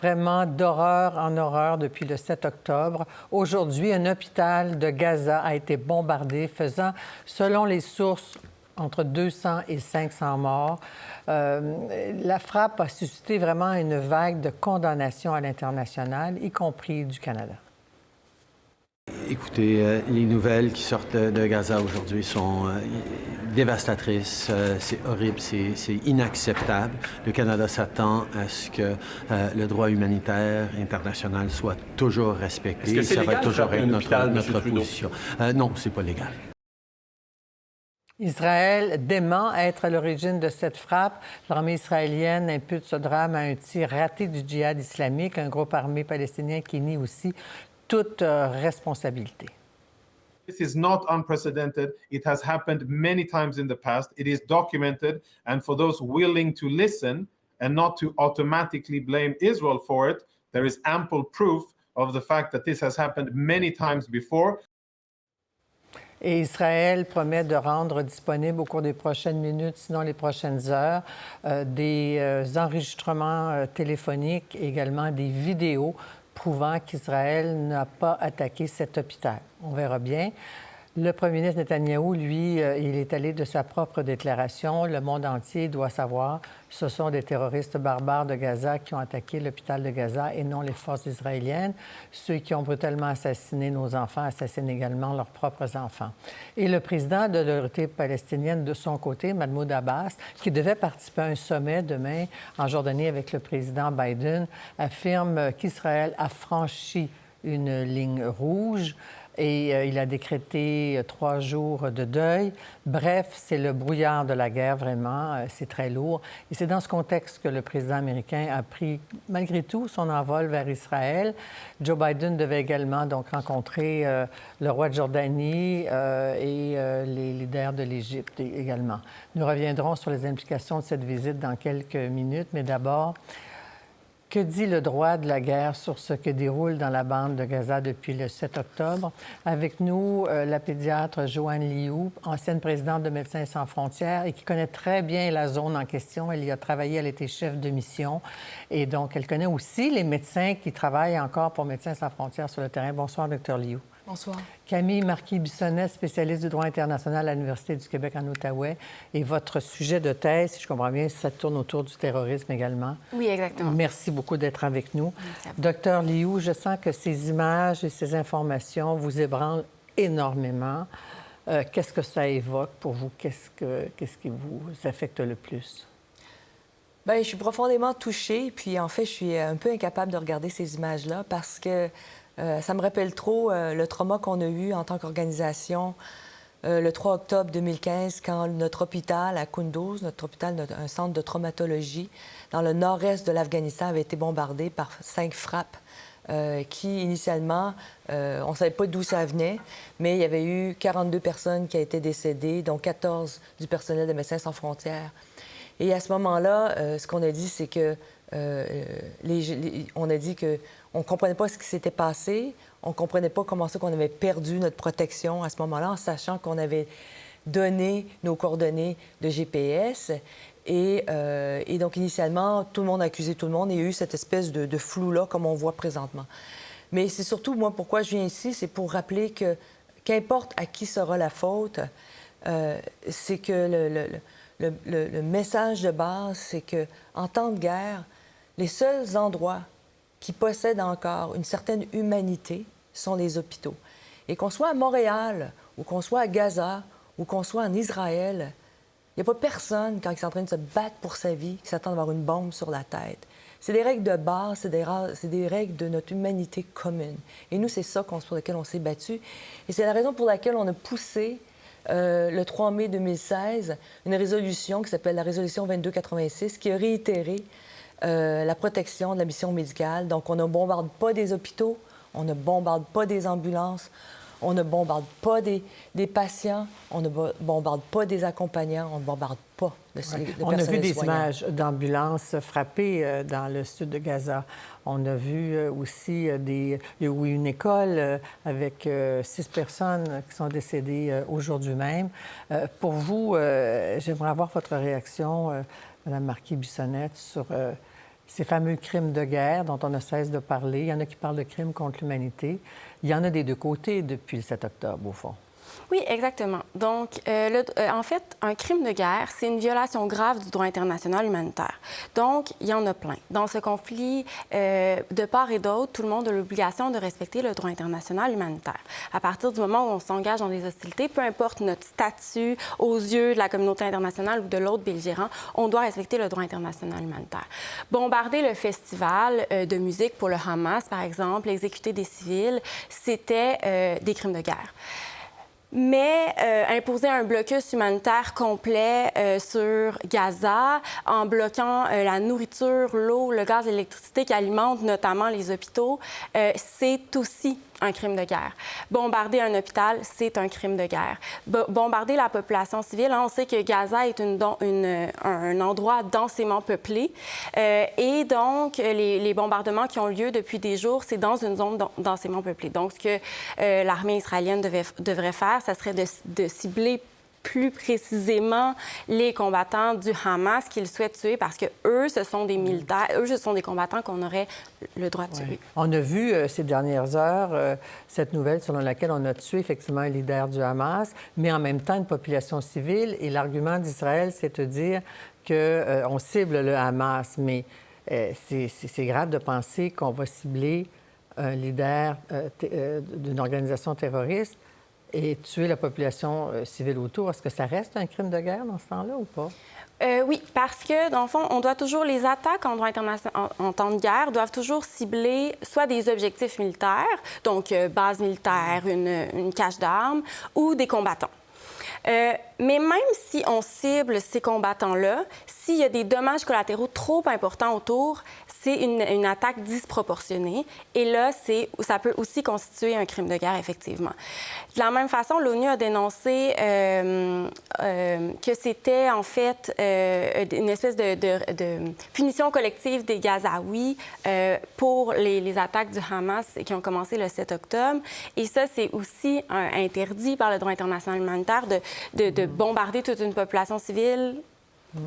vraiment d'horreur en horreur depuis le 7 octobre. Aujourd'hui, un hôpital de Gaza a été bombardé, faisant, selon les sources, entre 200 et 500 morts. La frappe a suscité vraiment une vague de condamnation à l'international, y compris du Canada. Écoutez, les nouvelles qui sortent de Gaza aujourd'hui sont dévastatrices. C'est horrible, c'est inacceptable. Le Canada s'attend à ce que le droit humanitaire international soit toujours respecté. Est-ce que c'est ça légal va toujours être notre Trudeau? position. Non, c'est pas légal. Israël dément être à l'origine de cette frappe. L'armée israélienne impute ce drame à un tir raté du djihad islamique, un groupe armé palestinien qui nie aussi toute responsabilité. This is not unprecedented. It has happened many times in the past. It is documented. And for those willing to listen and not to automatically blame Israel for it, there is ample proof of the fact that this has happened many times before. Et Israël promet de rendre disponible au cours des prochaines minutes, sinon les prochaines heures, des enregistrements téléphoniques, également des vidéos prouvant qu'Israël n'a pas attaqué cet hôpital. On verra bien. Le premier ministre Netanyahou, lui, il est allé de sa propre déclaration. Le monde entier doit savoir ce sont des terroristes barbares de Gaza qui ont attaqué l'hôpital de Gaza et non les forces israéliennes. Ceux qui ont brutalement assassiné nos enfants assassinent également leurs propres enfants. Et le président de l'autorité palestinienne, de son côté, Mahmoud Abbas, qui devait participer à un sommet demain en Jordanie avec le président Biden, affirme qu'Israël a franchi une ligne rouge. Et il a décrété 3 jours de deuil. Bref, c'est le brouillard de la guerre, vraiment. C'est très lourd. Et c'est dans ce contexte que le président américain a pris, malgré tout, son envol vers Israël. Joe Biden devait également donc rencontrer le roi de Jordanie et les leaders de l'Égypte également. Nous reviendrons sur les implications de cette visite dans quelques minutes, mais d'abord, que dit le droit de la guerre sur ce que déroule dans la bande de Gaza depuis le 7 octobre? Avec nous, la pédiatre Joanne Liu, ancienne présidente de Médecins sans frontières et qui connaît très bien la zone en question. Elle y a travaillé, elle était chef de mission et donc elle connaît aussi les médecins qui travaillent encore pour Médecins sans frontières sur le terrain. Bonsoir, Dr. Liu. Bonsoir. Camille Marquis-Bissonnette, spécialiste du droit international à l'Université du Québec en Outaouais. Et votre sujet de thèse, si je comprends bien, ça tourne autour du terrorisme également. Oui, exactement. Merci beaucoup d'être avec nous. Docteur Liu, je sens que ces images et ces informations vous ébranlent énormément. Qu'est-ce que ça évoque pour vous? Qu'est-ce qui vous affecte le plus? Bien, je suis profondément touchée. Puis, en fait, je suis un peu incapable de regarder ces images-là parce que ça me rappelle trop le trauma qu'on a eu en tant qu'organisation le 3 octobre 2015, quand notre hôpital à Kunduz, notre hôpital, un centre de traumatologie dans le nord-est de l'Afghanistan, avait été bombardé par 5 frappes qui, initialement, on ne savait pas d'où ça venait, mais il y avait eu 42 personnes qui ont été décédées, dont 14 du personnel de Médecins sans frontières. Et à ce moment-là, ce qu'on a dit, c'est que on a dit qu'on ne comprenait pas ce qui s'était passé, on ne comprenait pas comment ça qu'on avait perdu notre protection à ce moment-là, en sachant qu'on avait donné nos coordonnées de GPS. Et donc, initialement, tout le monde a accusé tout le monde et il y a eu cette espèce de flou-là, comme on voit présentement. Mais c'est surtout, moi, pourquoi je viens ici, c'est pour rappeler que, qu'importe à qui sera la faute, c'est que le message de base, c'est qu'en temps de guerre, les seuls endroits qui possèdent encore une certaine humanité sont les hôpitaux. Et qu'on soit à Montréal, ou qu'on soit à Gaza, ou qu'on soit en Israël, il n'y a pas personne, quand il est en train de se battre pour sa vie, qui s'attend d'avoir une bombe sur la tête. C'est des règles de base, c'est des règles de notre humanité commune. Et nous, c'est ça pour lequel on s'est battu. Et c'est la raison pour laquelle on a poussé le 3 mai 2016, une résolution qui s'appelle la résolution 2286, qui a réitéré la protection de la mission médicale. Donc, on ne bombarde pas des hôpitaux, on ne bombarde pas des ambulances, on ne bombarde pas des patients, on ne bombarde pas des accompagnants, on ne bombarde pas de personnel soignant. On a vu des images d'ambulances frappées dans le sud de Gaza. On a vu aussi une école avec 6 personnes qui sont décédées aujourd'hui même. Pour vous, j'aimerais avoir votre réaction, Mme Marquis-Bissonnette, sur ces fameux crimes de guerre dont on ne cesse de parler. Il y en a qui parlent de crimes contre l'humanité. Il y en a des deux côtés depuis le 7 octobre, au fond. Oui, exactement. Donc, en fait, un crime de guerre, c'est une violation grave du droit international humanitaire. Donc, il y en a plein. Dans ce conflit, de part et d'autre, tout le monde a l'obligation de respecter le droit international humanitaire. À partir du moment où on s'engage dans des hostilités, peu importe notre statut aux yeux de la communauté internationale ou de l'autre belligérant, on doit respecter le droit international humanitaire. Bombarder le festival de musique pour le Hamas, par exemple, exécuter des civils, c'était des crimes de guerre. Mais imposer un blocus humanitaire complet sur Gaza en bloquant la nourriture, l'eau, le gaz et l'électricité qui alimentent notamment les hôpitaux, c'est aussi un crime de guerre. Bombarder un hôpital, c'est un crime de guerre. Bombarder la population civile, on sait que Gaza est un endroit densément peuplé et donc les bombardements qui ont lieu depuis des jours, c'est dans une zone densément peuplée. Donc, ce que l'armée israélienne devrait faire, ça serait de cibler plus précisément les combattants du Hamas qu'ils souhaitent tuer parce que eux, ce sont des militaires, eux, ce sont des combattants qu'on aurait le droit de tuer. Oui. On a vu ces dernières heures cette nouvelle selon laquelle on a tué effectivement un leader du Hamas, mais en même temps une population civile. Et l'argument d'Israël, c'est de dire qu'on cible le Hamas, mais c'est grave de penser qu'on va cibler un leader d'une organisation terroriste et tuer la population civile autour. Est-ce que ça reste un crime de guerre dans ce temps-là ou pas? Oui, parce que, dans le fond, on doit toujours, les attaques en droit international en temps de guerre doivent toujours cibler soit des objectifs militaires, donc base militaire, une cache d'armes, ou des combattants. Mais même si on cible ces combattants-là, s'il y a des dommages collatéraux trop importants autour, c'est une attaque disproportionnée. Et là, ça peut aussi constituer un crime de guerre, effectivement. De la même façon, l'ONU a dénoncé que c'était, en fait, une espèce de punition collective des Gazaouis pour les attaques du Hamas qui ont commencé le 7 octobre. Et ça, c'est aussi interdit par le droit international humanitaire de bombarder toute une population civile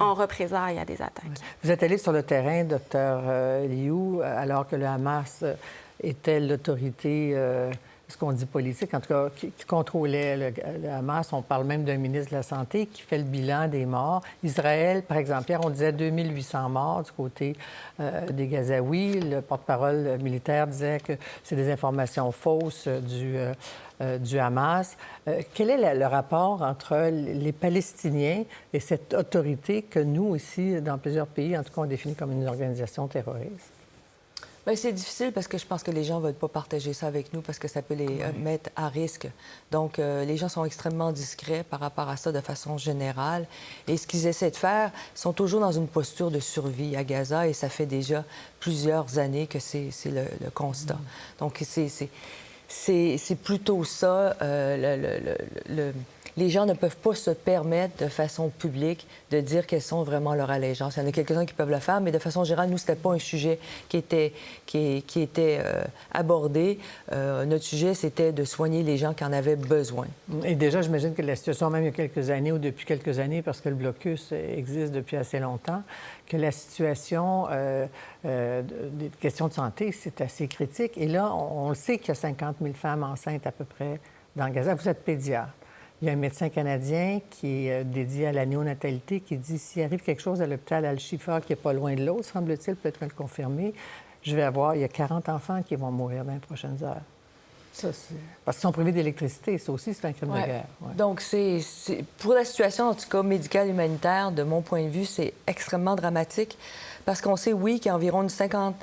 en représailles à des attaques. Vous êtes allé sur le terrain, Dr. Liu, alors que le Hamas était l'autorité, ce qu'on dit politique, en tout cas, qui contrôlait le Hamas. On parle même d'un ministre de la Santé qui fait le bilan des morts. Israël, par exemple, hier, on disait 2800 morts du côté des Gazaouis. Le porte-parole militaire disait que c'est des informations fausses du Hamas. Quel est le rapport entre les Palestiniens et cette autorité que nous, ici, dans plusieurs pays, en tout cas, on définit comme une organisation terroriste? Bien, c'est difficile parce que je pense que les gens ne veulent pas partager ça avec nous parce que ça peut les mettre à risque. Donc, les gens sont extrêmement discrets par rapport à ça de façon générale. Et ce qu'ils essaient de faire, ils sont toujours dans une posture de survie à Gaza et ça fait déjà plusieurs années que c'est le constat. Donc, c'est plutôt ça. Les gens ne peuvent pas se permettre de façon publique de dire quelles sont vraiment leurs allégeances. Il y en a quelques-uns qui peuvent le faire, mais de façon générale, nous, ce n'était pas un sujet qui était abordé. Notre sujet, c'était de soigner les gens qui en avaient besoin. Et déjà, j'imagine que la situation, même il y a quelques années ou depuis quelques années, parce que le blocus existe depuis assez longtemps, que la situation des questions de santé, c'est assez critique. Et là, on le sait qu'il y a 50 000 femmes enceintes à peu près dans Gaza. Vous êtes pédiatre. Il y a un médecin canadien qui est dédié à la néonatalité qui dit s'il arrive quelque chose à l'hôpital Al-Shifa qui n'est pas loin de l'autre, semble-t-il, peut-être le confirmer, il y a 40 enfants qui vont mourir dans les prochaines heures. Ça, parce qu'ils sont privés d'électricité. Ça aussi, c'est un crime de guerre. Ouais. Donc, pour la situation, en tout cas, médicale, humanitaire, de mon point de vue, c'est extrêmement dramatique parce qu'on sait, oui, qu'il y a environ une 50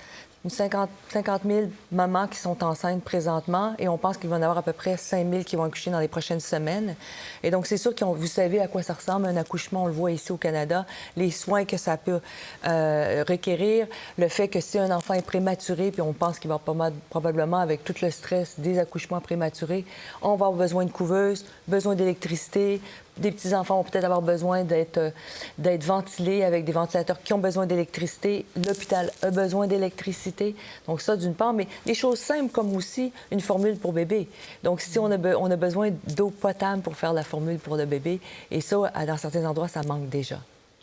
000 mamans qui sont enceintes présentement et on pense qu'il va y en avoir à peu près 5 000 qui vont accoucher dans les prochaines semaines. Et donc, c'est sûr que vous savez à quoi ça ressemble un accouchement, on le voit ici au Canada, les soins que ça peut requérir, le fait que si un enfant est prématuré, puis on pense qu'il va probablement, avec tout le stress des accouchements prématurés, on va avoir besoin de couveuses, besoin d'électricité. Des petits-enfants vont peut-être avoir besoin d'être ventilés avec des ventilateurs qui ont besoin d'électricité. L'hôpital a besoin d'électricité. Donc ça, d'une part, mais des choses simples comme aussi une formule pour bébé. Donc si on a besoin d'eau potable pour faire la formule pour le bébé, et ça, dans certains endroits, ça manque déjà.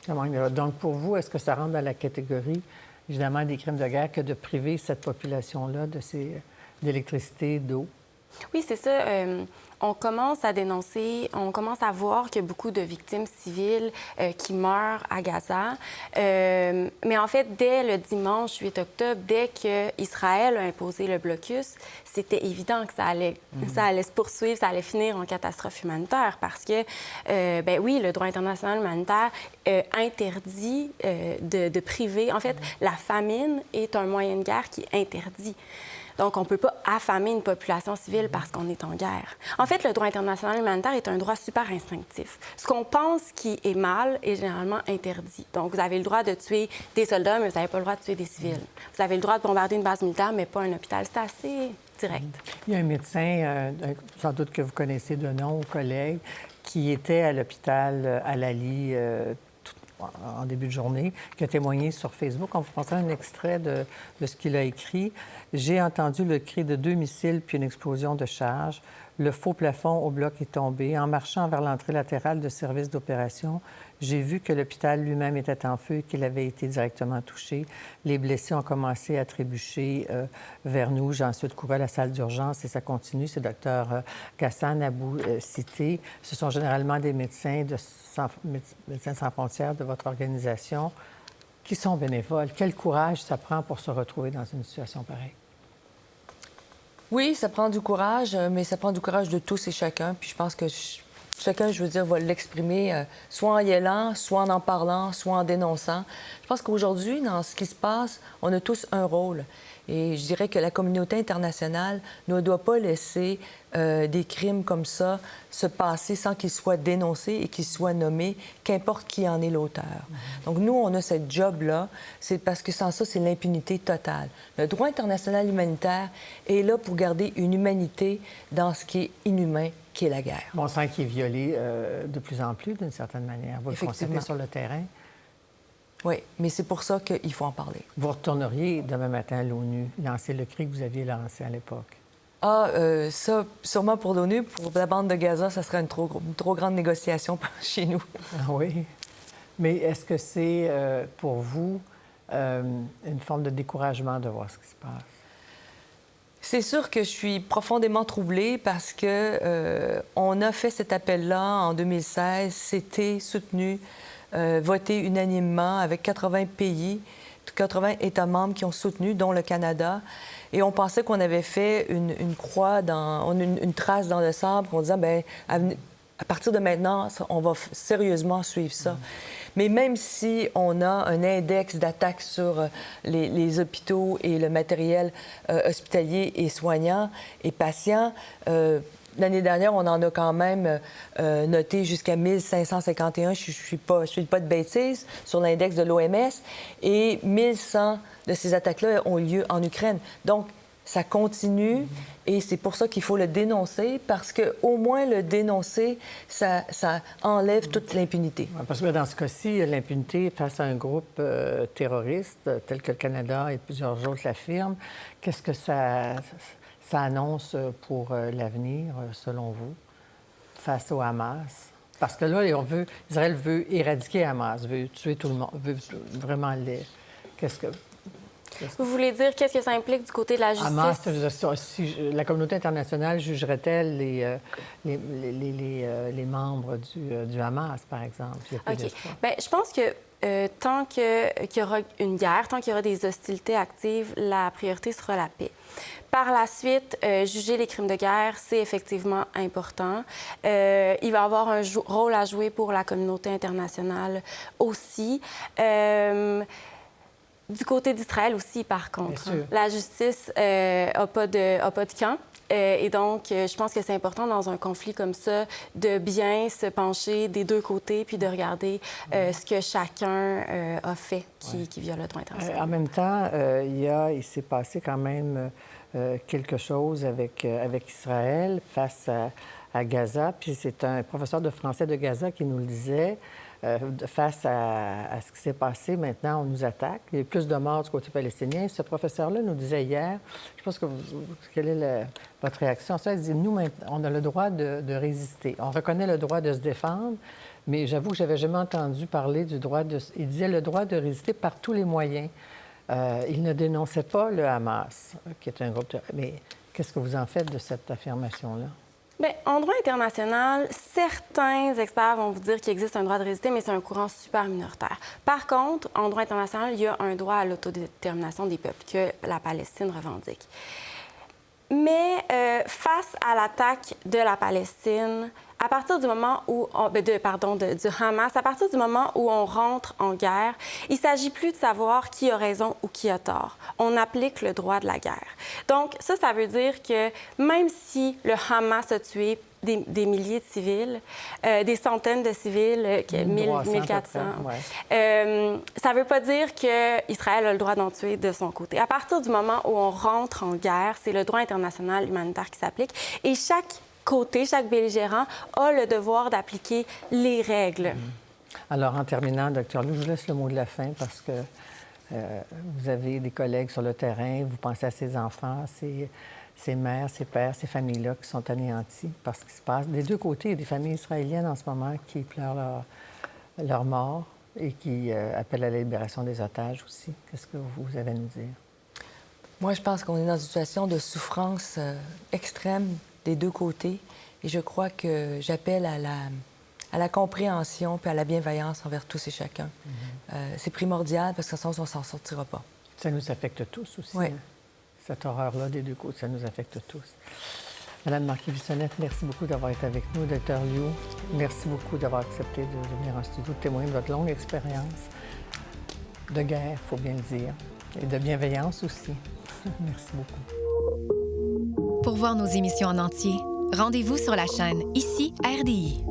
Ça manque déjà. Donc pour vous, est-ce que ça rentre dans la catégorie évidemment des crimes de guerre que de priver cette population-là d'électricité, d'eau. Oui, c'est ça. On commence à dénoncer, on commence à voir qu'il y a beaucoup de victimes civiles qui meurent à Gaza. Mais en fait, dès le dimanche 8 octobre, dès qu'Israël a imposé le blocus, c'était évident que ça allait se poursuivre, ça allait finir en catastrophe humanitaire parce que, ben oui, le droit international humanitaire interdit de priver. En fait, la famine est un moyen de guerre qui est interdit. Donc, on ne peut pas affamer une population civile parce qu'on est en guerre. En fait, le droit international humanitaire est un droit super instinctif. Ce qu'on pense qui est mal est généralement interdit. Donc, vous avez le droit de tuer des soldats, mais vous n'avez pas le droit de tuer des civils. Vous avez le droit de bombarder une base militaire, mais pas un hôpital. C'est assez direct. Il y a un médecin, sans doute que vous connaissez de nom, ou collègue, qui était à l'hôpital Al-Ali en début de journée, qui a témoigné sur Facebook. On vous passera un extrait de ce qu'il a écrit. « J'ai entendu le cri de 2 missiles puis une explosion de charge. Le faux plafond au bloc est tombé. En marchant vers l'entrée latérale de service d'opération, j'ai vu que l'hôpital lui-même était en feu et qu'il avait été directement touché. Les blessés ont commencé à trébucher vers nous. J'ai ensuite couru à la salle d'urgence et ça continue. » C'est le Dr Ghassan Abou Cité. Ce sont généralement des médecins Médecins sans frontières de votre organisation qui sont bénévoles. Quel courage ça prend pour se retrouver dans une situation pareille? Oui, ça prend du courage, mais ça prend du courage de tous et chacun. Puis je pense que chacun, je veux dire, va l'exprimer soit en y allant, soit en parlant, soit en dénonçant. Je pense qu'aujourd'hui, dans ce qui se passe, on a tous un rôle. Et je dirais que la communauté internationale ne doit pas laisser des crimes comme ça se passer sans qu'ils soient dénoncés et qu'ils soient nommés, qu'importe qui en est l'auteur. Donc, nous, on a cette job-là. C'est parce que sans ça, c'est l'impunité totale. Le droit international humanitaire est là pour garder une humanité dans ce qui est inhumain, qui est la guerre. On sent qu'il est violé de plus en plus, d'une certaine manière. Vous le constatez sur le terrain. Oui, mais c'est pour ça qu'il faut en parler. Vous retourneriez demain matin à l'ONU, lancer le cri que vous aviez lancé à l'époque? Ça, sûrement pour l'ONU, pour la bande de Gaza, ça serait une trop grande négociation chez nous. Ah oui. Mais est-ce que c'est pour vous une forme de découragement de voir ce qui se passe? C'est sûr que je suis profondément troublée parce que on a fait cet appel-là en 2016. C'était soutenu, voté unanimement avec 80 pays, 80 États membres qui ont soutenu, dont le Canada. Et on pensait qu'on avait fait une croix, une trace dans le sable, en disant, bien, à partir de maintenant, on va sérieusement suivre ça. Mais même si on a un index d'attaque sur les hôpitaux et le matériel hospitalier et soignant et patient, l'année dernière, on en a quand même noté jusqu'à 1551, je ne suis pas de bêtises, sur l'index de l'OMS, et 1100 de ces attaques-là ont lieu en Ukraine. Donc, ça continue et c'est pour ça qu'il faut le dénoncer, parce qu'au moins le dénoncer, ça enlève toute l'impunité. Parce que dans ce cas-ci, l'impunité face à un groupe terroriste, tel que le Canada et plusieurs autres l'affirment, qu'est-ce que ça annonce pour l'avenir, selon vous, face au Hamas? Parce que là, Israël veut éradiquer Hamas, veut tuer tout le monde, veut vraiment les... Vous voulez dire qu'est-ce que ça implique du côté de la justice? Hamas, la communauté internationale jugerait-elle les membres du Hamas, par exemple? OK. Bien, je pense que tant qu'il y aura une guerre, tant qu'il y aura des hostilités actives, la priorité sera la paix. Par la suite, juger les crimes de guerre, c'est effectivement important. Il va y avoir un rôle à jouer pour la communauté internationale aussi. Du côté d'Israël aussi, par contre. La justice n'a pas de camp. Et donc, je pense que c'est important dans un conflit comme ça de bien se pencher des deux côtés puis de regarder ce que chacun a fait qui viole le droit international. En même temps, il s'est passé quand même quelque chose avec Israël face à Gaza. Puis c'est un professeur de français de Gaza qui nous le disait. Face à ce qui s'est passé, maintenant, on nous attaque. Il y a plus de morts du côté palestinien. Ce professeur-là nous disait hier, je pense que quelle est votre réaction à ça? Il dit, nous, on a le droit de résister. On reconnaît le droit de se défendre, mais j'avoue que je n'avais jamais entendu parler du droit de... Il disait le droit de résister par tous les moyens. Il ne dénonçait pas le Hamas, qui est un groupe... Mais qu'est-ce que vous en faites de cette affirmation-là? Bien, en droit international, certains experts vont vous dire qu'il existe un droit de résister, mais c'est un courant super minoritaire. Par contre, en droit international, il y a un droit à l'autodétermination des peuples que la Palestine revendique. Mais face à l'attaque de la Palestine, à partir du moment où du Hamas, à partir du moment où on rentre en guerre, il ne s'agit plus de savoir qui a raison ou qui a tort. On applique le droit de la guerre. Donc ça veut dire que même si le Hamas a tué des milliers de civils, des centaines de civils, 1400. Ça ne veut pas dire qu'Israël a le droit d'en tuer de son côté. À partir du moment où on rentre en guerre, c'est le droit international humanitaire qui s'applique. Et chaque côté, chaque belligérant a le devoir d'appliquer les règles. Alors, en terminant, Dr. Lou, je vous laisse le mot de la fin parce que vous avez des collègues sur le terrain, vous pensez à ces enfants, ces mères, ces pères, ces familles-là qui sont anéanties par ce qui se passe. Des deux côtés, il y a des familles israéliennes en ce moment qui pleurent leur mort et qui appellent à la libération des otages aussi. Qu'est-ce que vous avez à nous dire? Moi, je pense qu'on est dans une situation de souffrance extrême des deux côtés. Et je crois que j'appelle à la compréhension puis à la bienveillance envers tous et chacun. C'est primordial parce que sinon, on ne s'en sortira pas. Ça nous affecte tous aussi. Oui. Hein? Cette horreur-là des deux côtés, ça nous affecte tous. Madame Marquis-Bissonnette, merci beaucoup d'avoir été avec nous. Dr. Liu, merci beaucoup d'avoir accepté de venir en studio témoigner de votre longue expérience de guerre, il faut bien le dire, et de bienveillance aussi. Merci beaucoup. Pour voir nos émissions en entier, rendez-vous sur la chaîne Ici RDI.